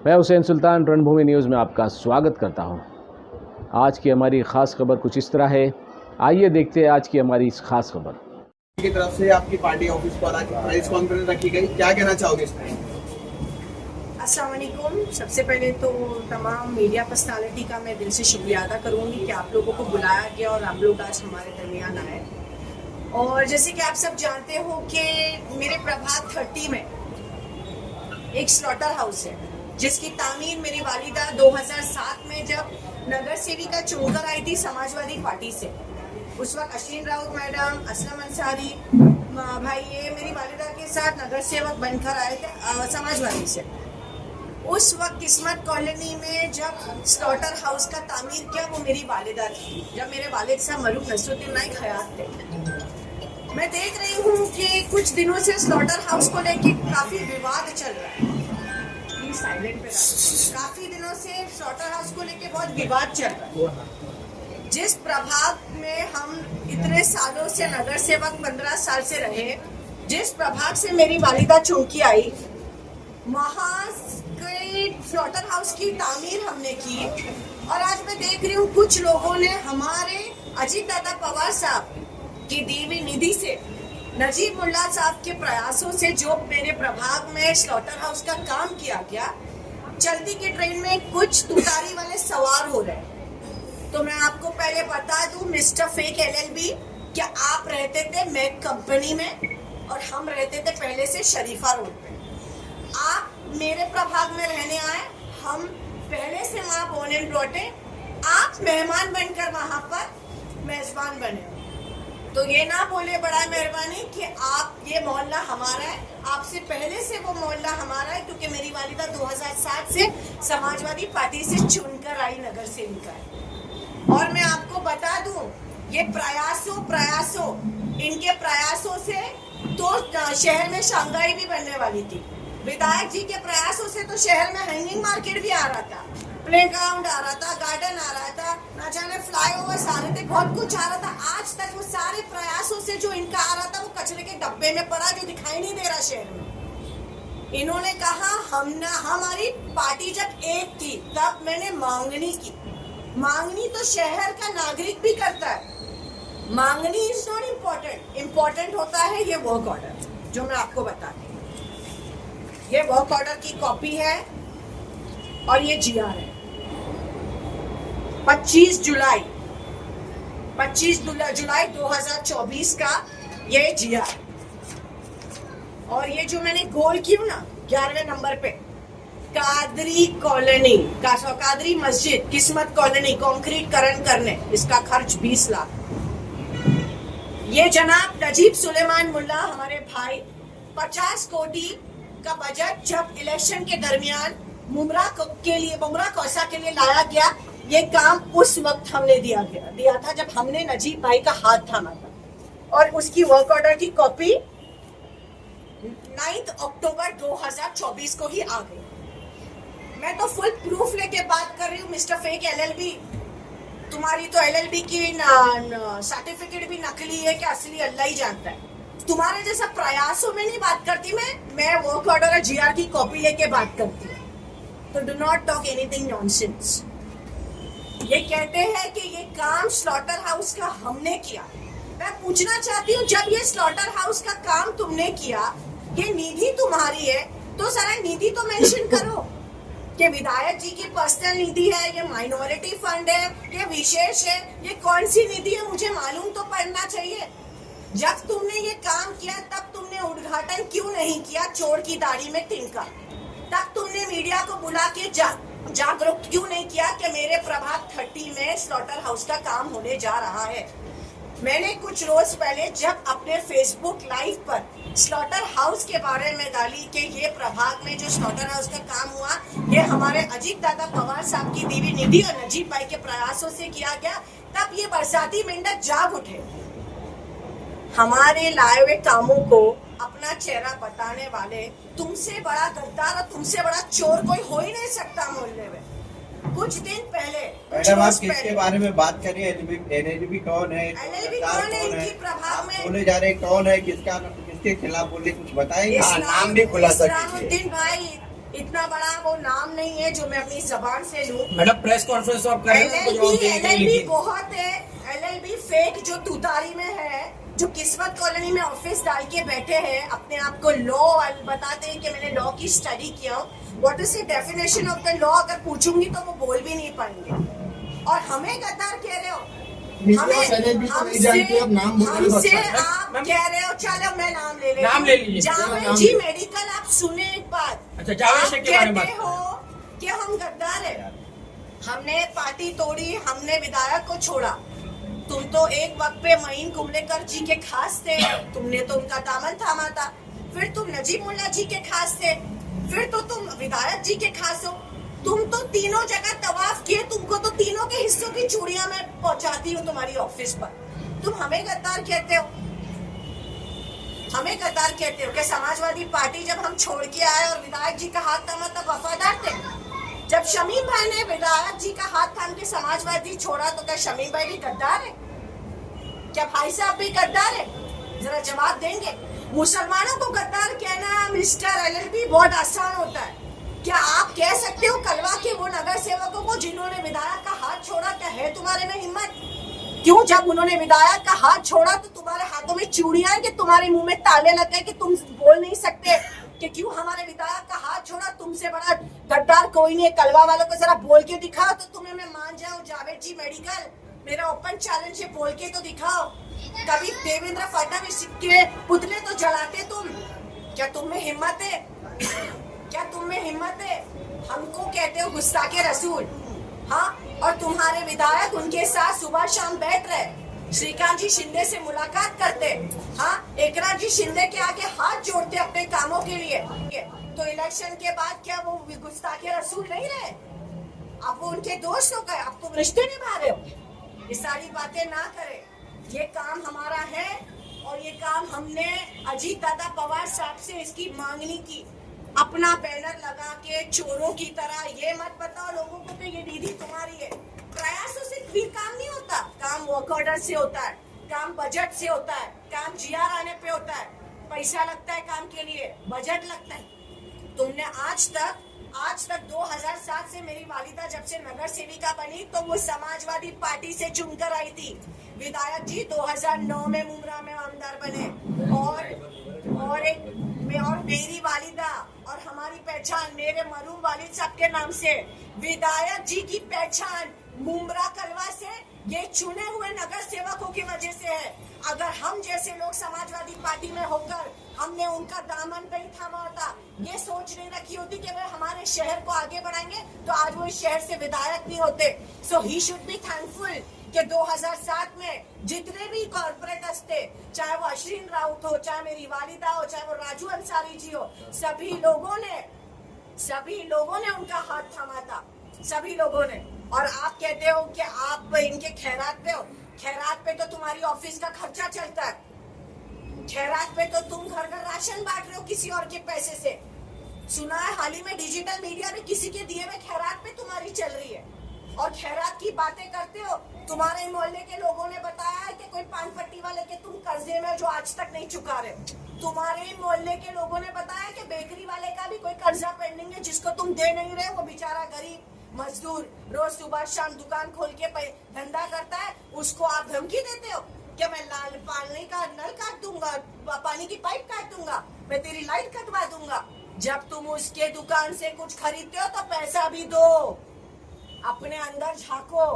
मैं हुसैन सुल्तान रणभूमि न्यूज़ में आपका स्वागत करता हूं। आज की हमारी ख़ास खबर कुछ इस तरह है। आइए देखते हैं आज की हमारी इस खास खबर की तरफ से आपकी पार्टी ऑफिस पर आज प्रेस कॉन्फ्रेंस रखी गई, क्या कहना चाहोगे इस टाइम? अस्सलाम वालेकुम। सबसे पहले तो तमाम मीडिया पर्सनालिटी का मैं दिल से शुक्रिया अदा करूंगी कि आप लोगों को बुलाया गया और आप लोग आज हमारे दरमियान आए। और जैसे कि आप सब जानते हो कि मेरे प्रभात 30 में एक स्लॉटर हाउस है जिसकी तामीर मेरी वालिदा 2007 में जब नगर सेविका चुनकर आई थी समाजवादी पार्टी से, उस वक्त अश्विन राउत मैडम, असलम अंसारी भाई ये मेरी वालिदा के साथ नगर सेवक बनकर आए थे समाजवादी से। उस वक्त किस्मत कॉलोनी में जब स्लॉटर हाउस का तामीर किया वो मेरी वालिदा थी, जब मेरे वालिद साहब मरूफ नसरुद्दीन नाइक हयात थे। मैं देख रही हूँ कि कुछ दिनों से स्लॉटर हाउस को लेके काफी विवाद चल रहा है। साइलेंट पे काफी दिनों से स्लॉटर हाउस को लेके बहुत विवाद चल रहा है। जिस प्रभाग में हम इतने सालों से नगर सेवक 15 साल से रहे, जिस प्रभाग से मेरी वालिदा चौंकी आई, वहाँ स्लॉटर हाउस की तामीर हमने की। और आज मैं देख रही हूँ कुछ लोगों ने हमारे अजीत दादा पवार साहब की दी हुई निधि से, नजीब मुल्ला साहब के प्रयासों से जो मेरे प्रभाग में स्लॉटर हाउस का काम किया गया, चलती की ट्रेन में कुछ तुतारी वाले सवार हो रहे। तो मैं आपको पहले बता दूं, मिस्टर फेक LLB, क्या आप रहते थे मैक कंपनी में और हम रहते थे पहले से शरीफा रोड पे। आप मेरे प्रभाग में रहने आए, हम पहले से वहाँ बोर्न एंड ब्रॉटे, आप मेहमान बनकर वहाँ पर मेजबान बने। तो ये ना बोले बड़ा मेहरबानी कि आप ये मोहल्ला हमारा है, आपसे पहले से वो मोहल्ला हमारा है, क्योंकि मेरी वालिदा 2007 से समाजवादी पार्टी से चुनकर आई नगर सेविका है। और मैं आपको बता दूं, ये प्रयासों इनके प्रयासों से तो शहर में शंघाई भी बनने वाली थी। विधायक जी के प्रयासों से तो शहर में हैंगिंग मार्केट भी आ रहा था, प्लेग्राउंड आ रहा था, गार्डन आ रहा था, ना जाने फ्लाईओवर्स आ रहे थे, बहुत कुछ आ रहा था। आज तक वो सारे प्रयासों से जो इनका आ रहा था वो कचरे के डब्बे में पड़ा, जो दिखाई नहीं दे रहा शहर में। इन्होंने कहा हमारी पार्टी जब एक थी तब मैंने मांगनी की। मांगनी तो शहर का नागरिक भी करता है। मांगनी इज नॉट इम्पोर्टेंट, इम्पोर्टेंट होता है ये वर्क ऑर्डर जो मैं आपको बताती हूँ। ये वर्क ऑर्डर की कॉपी है और ये GR है। 25 जुलाई 2024 का ये GR। और ये जो मैंने गोल की हूँ ना 11वें नंबर पे, कादरी कॉलोनी कादरी मस्जिद किस्मत कॉलोनी कंक्रीटकरण करने, इसका खर्च 20 लाख। ये जनाब नजीब सुलेमान मुल्ला हमारे भाई 50 कोटी का बजट जब इलेक्शन के दरमियान मुमरा कौसा के लिए लाया गया, ये काम उस वक्त हमने दिया था जब हमने नजीब भाई का हाथ थामा था। और उसकी वर्क ऑर्डर की कॉपी 9 अक्टूबर 2024 को ही आ गई। मैं तो फुल प्रूफ लेके बात कर रही हूँ। मिस्टर फेक LLB, तुम्हारी तो LLB की सर्टिफिकेट भी नकली है कि असली अल्लाह ही जानता है। तुम्हारे जैसा प्रयासों में नहीं बात करती मैं वर्क ऑर्डर और GR की कॉपी लेके बात करती हूँ। तो do not talk anything nonsense. ये कहते हैं कि ये काम स्लॉटर हाउस का हमने किया। मैं पूछना चाहती हूँ, जब ये स्लॉटर हाउस का काम तुमने किया, ये निधि तुम्हारी है, तो सारा निधि तो मेंशन करो कि विधायक जी की पर्सनल निधि है, ये माइनॉरिटी फंड है, ये विशेष है, ये कौन सी निधि है, मुझे मालूम तो पड़ना चाहिए। जब तुमने ये काम किया तब तुमने उद्घाटन क्यों नहीं किया चोर की दाढ़ी में तिनका? तब तुमने मीडिया को बुला के जागरूक क्यों नहीं किया कि मेरे प्रभाग 30 में स्लॉटर हाउस का काम होने जा रहा है? मैंने कुछ रोज पहले जब अपने फेसबुक लाइव पर स्लॉटर हाउस के बारे में डाली कि ये प्रभाग में जो स्लॉटर हाउस का काम हुआ, ये हमारे अजीत दादा पवार साहब की दी हुई निधि और नजीब भाई के प्रयासों से किया गया, तब ये बरसाती मेंढक जाग उठे। हमारे लाए हुए कामों को अपना चेहरा बताने वाले तुमसे बड़ा गद्दार और तुमसे बड़ा चोर कोई हो ही नहीं सकता मोहल्ले में। कुछ दिन पहले मैडम आप किसके बारे में बात कर रही है? LLB कौन है? LLB कौन है? इनकी प्रभाव में बोले जा रहे कौन है, किसके खिलाफ बोले, कुछ बताएंगे? नाम भी खुलासा कीजिए। इस्लामुद्दीन भाई इतना बड़ा वो नाम नहीं है जो मैं अपनी जबान से लूं। मैडम प्रेस कॉन्फ्रेंस तो आप कर रहे हैं, उनको जवाब देने के लिए LLB लिखिए। बहुत है, LLB फेक जो तुतारी में है, जो किस्मत कॉलोनी में ऑफिस डाल के बैठे हैं, अपने आप को लॉ बताते हैं कि मैंने लॉ की स्टडी किया। What is the definition of the law अगर पूछूंगी तो वो बोल भी नहीं पाएंगे। और हमें गद्दार कह रहे हो, हमसे आप कह रहे हो। चलो मैं नाम ले नाम ले लीजिए। जावेद जी मेडिकल, आप सुने एक बात। अच्छा, जावेद शेख के बारे में कहते हो कि हम गद्दार है, हमने पार्टी तोड़ी, हमने विधायक को छोड़ा। तुम तो एक वक्त पे मईन कुमलेकर जी के खास थे, तुमने तो उनका दामन थामा था। फिर तुम नजीब मुल्ला जी के खास थे, फिर तो तुम विधायक जी के खास हो। तुम तो तीनों जगह तवाफ किए, तुमको तो तीनों के हिस्सों की चूड़ियां मैं पहुंचाती हूँ तुम्हारी ऑफिस पर। तुम हमें गद्दार कहते हो, हमें गद्दार कहते हो कि समाजवादी पार्टी जब हम छोड़ के आए और विधायक जी का हाथ थामा तब वफादार थे। जब शमीम भाई ने विधायक जी का हाथ थाम के समाजवादी छोड़ा तो क्या शमीम भाई भी गद्दार है? क्या भाई साहब भी गद्दार है? जरा जवाब देंगे। मुसलमानों को गद्दार कहना मिस्टर LLB बहुत आसान होता है। क्या आप कह सकते हो कलवा के वो नगर सेवकों को जिन्होंने विधायक का हाथ छोड़ा, क्या है तुम्हारे में हिम्मत? क्यों जब उन्होंने विधायक का हाथ छोड़ा तो तुम्हारे हाथों में चूड़ियां हैं कि तुम्हारे मुंह में ताले लग गए कि तुम बोल नहीं सकते कि क्यों हमारे विधायक का हाथ छोड़ा? तुमसे बड़ा गद्दार कोई नहीं है। कलवा वालों को जरा बोल के दिखाओ तो तुम्हें मैं मान जाऊं। जावेद जी मेडिकल, मेरा ओपन चैलेंज है, बोल के तो दिखाओ। कभी देवेंद्र फडणवीस के पुतले तो जलाते तुम। क्या तुम में हिम्मत है? क्या तुम में हिम्मत है? हमको कहते हो गुस्ताखे रसूल, हाँ? और तुम्हारे विधायक उनके साथ सुबह शाम बैठ रहे, श्रीकांत जी शिंदे से मुलाकात करते, हाँ? एकनाथ जी शिंदे के आगे हाथ जोड़ते अपने कामों के लिए। तो इलेक्शन के बाद क्या वो गुस्ताखे रसूल नहीं रहे? अब वो उनके दोस्त हो गए, अब तुम रिश्ते निभा रहे हो। ये सारी बातें ना करें, ये काम हमारा है और ये काम हमने अजीत दादा पवार साहब से इसकी मांगनी की। अपना बैनर लगा के चोरों की तरह ये मत बताओ लोगों को कि ये दीदी तुम्हारी है। प्रयासों से भी काम नहीं होता, काम वर्क ऑर्डर से होता है, काम बजट से होता है, काम GR आने पे होता है, पैसा लगता है काम के लिए, बजट लगता है। तुमने आज तक 2007 से मेरी वालिदा जब से नगर सेविका बनी तो वो समाजवादी पार्टी से चुनकर आई थी। विधायक जी 2009 में मुमरा में आमदार बने और मेरी वालिदा और हमारी पहचान मेरे मरूम वालिद साहब के नाम से, विधायक जी की पहचान मुमरा कलवा से, ये चुने हुए नगर सेवकों की वजह से है। अगर हम जैसे लोग समाजवादी पार्टी में होकर हमने उनका दामन नहीं थामा होता, ये सोच नहीं रखी होती कि वे हमारे शहर को आगे बढ़ाएंगे, तो आज वो इस शहर से विधायक नहीं होते। सो ही शुड बी थैंकफुल कि 2007 में जितने भी कॉर्पोरेटर्स थे, चाहे वो अश्विन राउत हो, चाहे मेरी वालिदा हो, चाहे वो राजू अंसारी जी हो, सभी लोगों ने उनका हाथ थामा था, सभी लोगों ने। और आप कहते हो कि आप इनके खैरात पे हो। खैरात पे तो तुम्हारी ऑफिस का खर्चा चलता है, खैरात पे तो तुम घर घर राशन बांट रहे हो किसी और के पैसे से। सुना है हाल ही में डिजिटल मीडिया में किसी के दिए हुए खैरात पे तुम्हारी चल रही है और खैरात की बातें करते हो। तुम्हारे मोहल्ले के लोगों ने बताया है कि कोई पान पट्टी वाले के तुम कर्जे में जो आज तक नहीं चुका रहे। तुम्हारे मोहल्ले के लोगों ने बताया कि बेकरी वाले का भी कोई कर्जा पेंडिंग है जिसको तुम दे नहीं रहे। वो बेचारा गरीब मजदूर रोज सुबह शाम दुकान खोल के धंधा करता है, उसको आप धमकी देते हो कि मैं पानी का नल काट दूंगा, पानी की पाइप काट दूंगा, मैं तेरी लाइट कटवा दूंगा। जब तुम उसके दुकान से कुछ खरीदते हो तो पैसा भी दो, अपने अंदर झांको,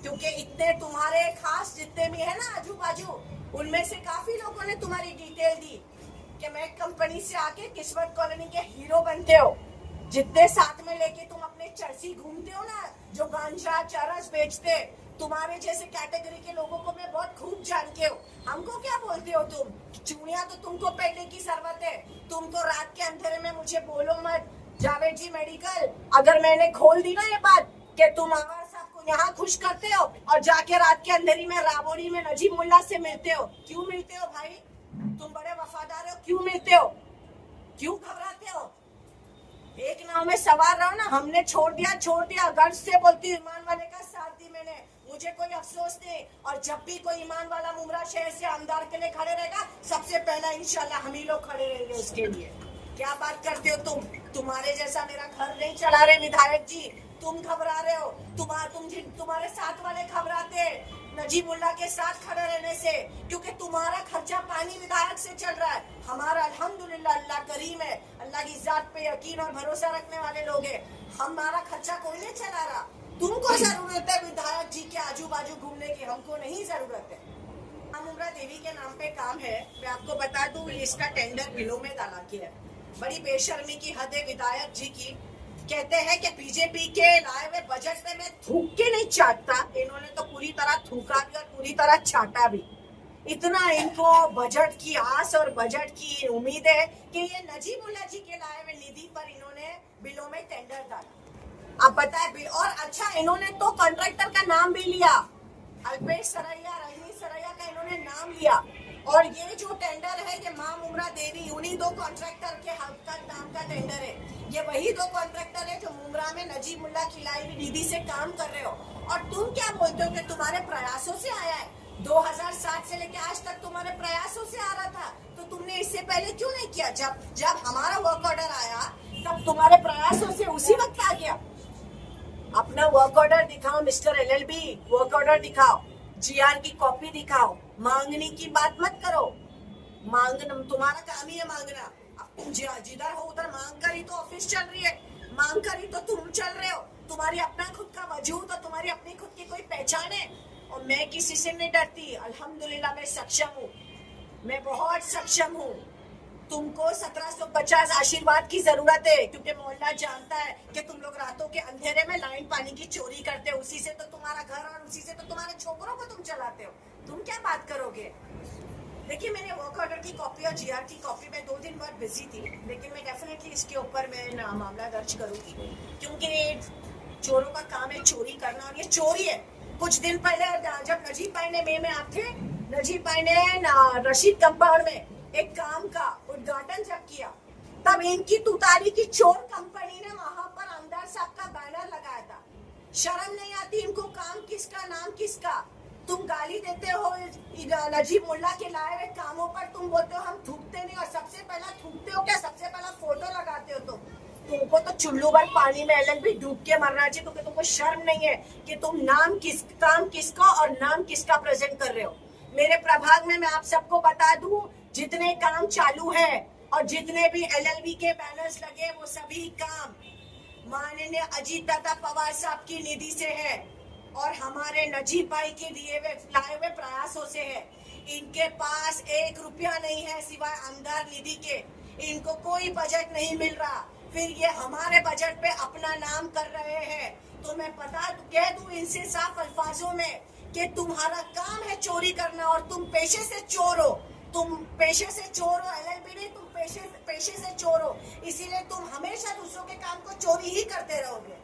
क्योंकि इतने तुम्हारे खास जितने भी है ना आजू बाजू, उनमें से काफी लोगों ने तुम्हारी डिटेल दी कि मैं कंपनी से आके किस्मत कॉलोनी के हीरो बनते हो। जितने साथ में लेके तुम अपने चर्सी घूमते हो ना, जो गांजा चरस बेचते, तुम्हारे जैसे कैटेगरी के लोगों को मैं बहुत खूब जानते हो। हमको क्या बोलते हो तुम? चूड़ियां तो तुमको पहनने की जरूरत है, तुम तो रात के अंधेरे में मुझे बोलो मत। जावेद जी मेडिकल, अगर मैंने खोल दी ना ये बात कि तुम आवाज साहब को यहाँ खुश करते हो और जाके रात के अंधेरी में राबोरी में नजीब मुल्ला से मिलते हो, क्यों मिलते हो भाई? तुम बड़े वफादार हो, क्यों मिलते हो? क्यों घबराते हो? एक नाव में सवार रहो ना। हमने छोड़ दिया गर्व से बोलती, ईमान वाले का साथ दी मैंने, मुझे कोई अफसोस नहीं। और जब भी कोई ईमान वाला मुमरा शहर से आमदार के लिए खड़े रहेगा, सबसे पहला इंशाल्लाह हम ही लोग खड़े रहेंगे उसके लिए। क्या बात करते हो तुम? तुम्हारे जैसा मेरा घर नहीं चला रहे विधायक जी, तुम घबरा रहे हो, तुम्हारे साथ वाले घबराते नजीमुल्लाह के साथ खड़े रहने से, क्योंकि तुम्हारा खर्चा पानी विधायक से चल रहा है। हमारा अल्हम्दुलिल्लाह अल्लाह करीम है, अल्लाह की जात पे यकीन और भरोसा रखने वाले लोग हैं, हमारा खर्चा कोई नहीं चला रहा। तुमको जरूरत है विधायक जी के आजू बाजू घूमने की, हमको नहीं जरूरत है। उमरा देवी के नाम पे काम है, मैं आपको बता दूं इसका टेंडर बिलों में डाला गया है। बड़ी बेशर्मी की हद है विधायक जी की। कहते हैं कि बीजेपी के लाए हुए बजट में मैं थूक के नहीं चाटता, इन्होंने तो पूरी तरह थूका भी और पूरी तरह चाटा भी। इतना इनको बजट की आस और बजट की उम्मीद है कि ये नजीमुल्लाह जी के लाए हुए निधि पर इन्होंने बिलों में टेंडर डाला। अब बताए, और अच्छा इन्होंने तो कॉन्ट्रैक्टर का नाम भी लिया, अल्पेश सरैया, रजनी सरैया का इन्होंने नाम लिया। और ये जो टेंडर है ये मां मुमरा देवी, उन्हीं दो कॉन्ट्रैक्टर के नाम का टेंडर है। ये वही दो कॉन्ट्रैक्टर है जो मुमरा में नजीमुल्लाह की लाई हुई निधि से काम कर रहे हो। और तुम क्या बोलते हो कि तुम्हारे प्रयासों से आया है? 2007 से लेके आज तक तुम्हारे प्रयासों से आ रहा था, तो तुमने इससे पहले क्यों नहीं किया? जब हमारा वर्क ऑर्डर आया तब तुम्हारे प्रयासों से उसी वक्त आ गया। अपना वर्क ऑर्डर दिखाओ मिस्टर LLB, वर्क ऑर्डर दिखाओ, GR की कॉपी दिखाओ, मांगने की बात मत करो। मांगना तुम्हारा काम ही है, मांगना। अब तुम जिधर हो उधर मांग कर ही तो ऑफिस चल रही है, मांग कर ही तो तुम चल रहे हो। तुम्हारी अपना खुद का वजूद और तुम्हारी अपनी खुद की कोई पहचान है। और मैं किसी से नहीं डरती, अल्हम्दुलिल्लाह मैं सक्षम हूँ, मैं बहुत सक्षम हूँ। तुमको 1750 आशीर्वाद की जरूरत है, क्योंकि मोहल्ला जानता है कि तुम लोग रातों के अंधेरे में लाइन पानी की चोरी करते हो, उसी से तो तुम्हारा घर और उसी से तो तुम्हारे छोकरों को तुम चलाते हो। तुम क्या बात करोगे? देखिए, मैंने वर्क ऑर्डर की कॉपी और GR की कॉपी में 2 दिन बाद बिजी थी, लेकिन मैं डेफिनेटली इसके ऊपर मैं मामला दर्ज करूंगी, क्योंकि चोरों का काम है चोरी करना, और ये चोरी है। कुछ दिन पहले जब नजीब भाई ने में आप थे, नजीब भाई ने रशीद कंपाउंड में एक काम का उद्घाटन जब किया, तब इनकी तुतारी की चोर कंपनी ने वहां पर आमदार साहब का बैनर लगाया था। शर्म नहीं आती इनको? काम किसका, नाम किसका? तुम गाली देते हो नजीमुल्लाह के लाए हुए कामों पर, तुम बोलते हो हम थूकते नहीं, और सबसे पहला थूकते हो क्या? सबसे पहला फोटो लगाते हो। तुमको तो चुल्लू भर पानी में LLB डूब के मरना चाहिए, क्योंकि तुमको शर्म नहीं है कि तुम काम किसका और नाम किसका प्रेजेंट कर रहे हो। मेरे प्रभाग में मैं आप सबको बता दूं, जितने काम चालू है और जितने भी LLB के बैनर्स लगे, वो सभी काम माननीय अजीत दादा पवार साहब की निधि से है और हमारे नजीब भाई के लाए हुए प्रयासों से है। इनके पास 1 रुपया नहीं है सिवाय आमदार निधि के, इनको कोई बजट नहीं मिल रहा, फिर ये हमारे बजट पे अपना नाम कर रहे हैं। तो मैं कह दूं इनसे साफ अल्फाजों में कि तुम्हारा काम है चोरी करना और तुम पेशे से चोर हो। तुम पेशे से चोर हो, LLB नहीं, तुम पेशे से चोर हो। इसीलिए तुम हमेशा दूसरों के काम को चोरी ही करते रहोगे।